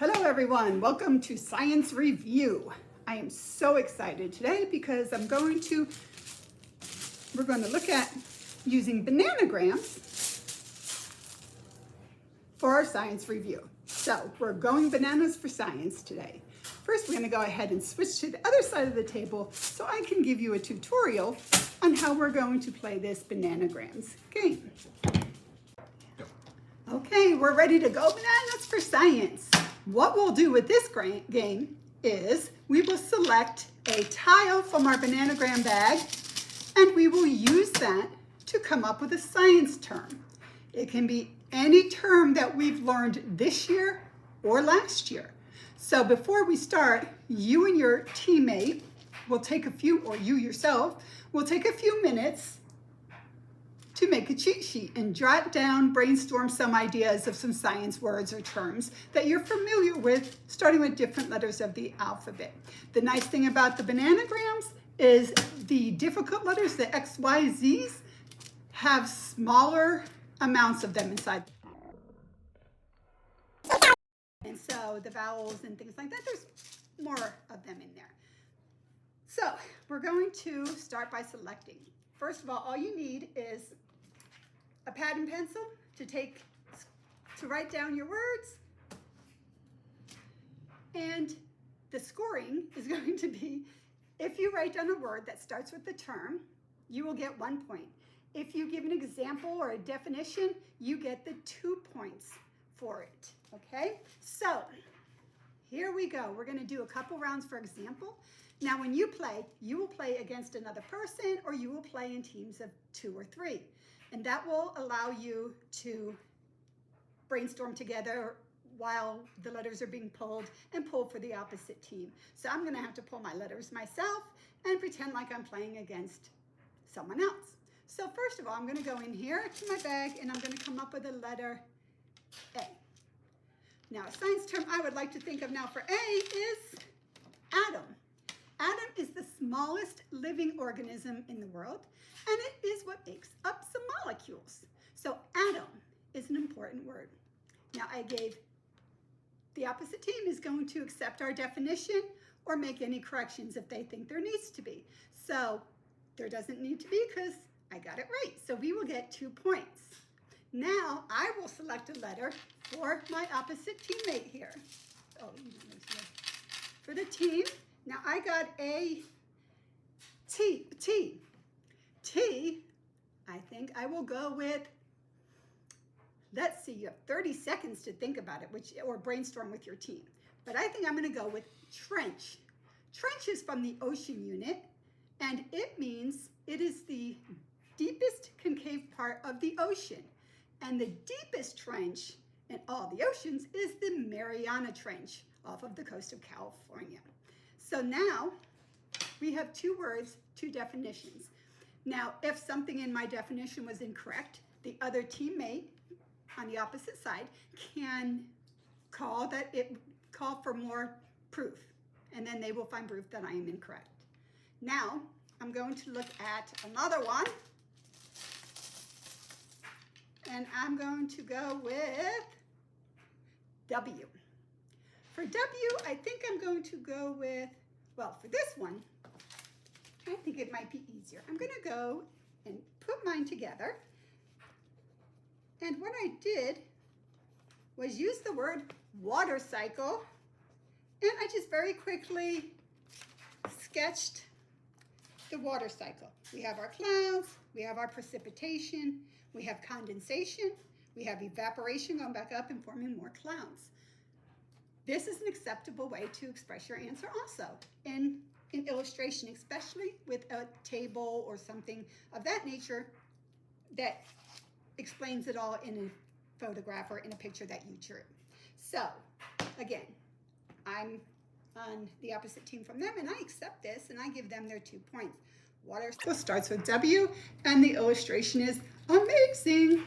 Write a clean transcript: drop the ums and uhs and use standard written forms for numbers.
Hello everyone, welcome to Science Review. I am so excited today because we're going to look at using bananagrams for our science review. So we're going bananas for science today. First, we're going to go ahead and switch to the other side of the table so I can give you a tutorial on how we're going to play this bananagrams game. Okay, we're ready to go bananas for science. What we'll do with this game is we will select a tile from our bananagram bag and we will use that to come up with a science term. It can be any term that we've learned this year or last year. So before we start, you and your teammate will take a few, or you yourself, will take a few minutes to make a cheat sheet and jot down, brainstorm some ideas of some science words or terms that you're familiar with, starting with different letters of the alphabet. The nice thing about the bananagrams is the difficult letters, the X, Y, Z's, have smaller amounts of them inside. And so the vowels and things like that, there's more of them in there. So we're going to start by selecting. First of all you need is a pad and pencil to write down your words. And the scoring is going to be, if you write down a word that starts with the term, you will get 1 point. If you give an example or a definition, you get the 2 points for it, okay? So here we go. We're gonna do a couple rounds for example. Now when you will play against another person or you will play in teams of 2 or 3. And that will allow you to brainstorm together while the letters are being pulled and pull for the opposite team. So I'm gonna have to pull my letters myself and pretend like I'm playing against someone else. So first of all, I'm gonna go in here to my bag and I'm gonna come up with a letter A. Now a science term I would like to think of now for A is atom. Atom is the smallest living organism in the world, and it is what makes up some molecules. So atom is an important word. Now I gave the opposite team is going to accept our definition or make any corrections if they think there needs to be. So there doesn't need to be because I got it right. So we will get 2 points. Now I will select a letter for my opposite teammate here. For the team, now I got a T. T, I think I will go with, let's see, you have 30 seconds to think about it, or brainstorm with your team. But I think I'm gonna go with trench. Trench is from the ocean unit, and it means it is the deepest concave part of the ocean. And the deepest trench in all the oceans is the Mariana Trench off of the coast of California. So now we have 2 words, 2 definitions. Now, if something in my definition was incorrect, the other teammate on the opposite side can call for more proof, and then they will find proof that I am incorrect. Now, I'm going to look at another one, and I'm going to go with W. For W, I think I'm going to go with, well, for this one, I think it might be easier. I'm gonna go and put mine together. And what I did was use the word water cycle, and I just very quickly sketched the water cycle. We have our clouds, we have our precipitation, we have condensation, we have evaporation going back up and forming more clouds. This is an acceptable way to express your answer also in illustration, especially with a table or something of that nature that explains it all in a photograph or in a picture that you drew. So again, I'm on the opposite team from them and I accept this and I give them their 2 points. Water cycle starts with W and the illustration is amazing.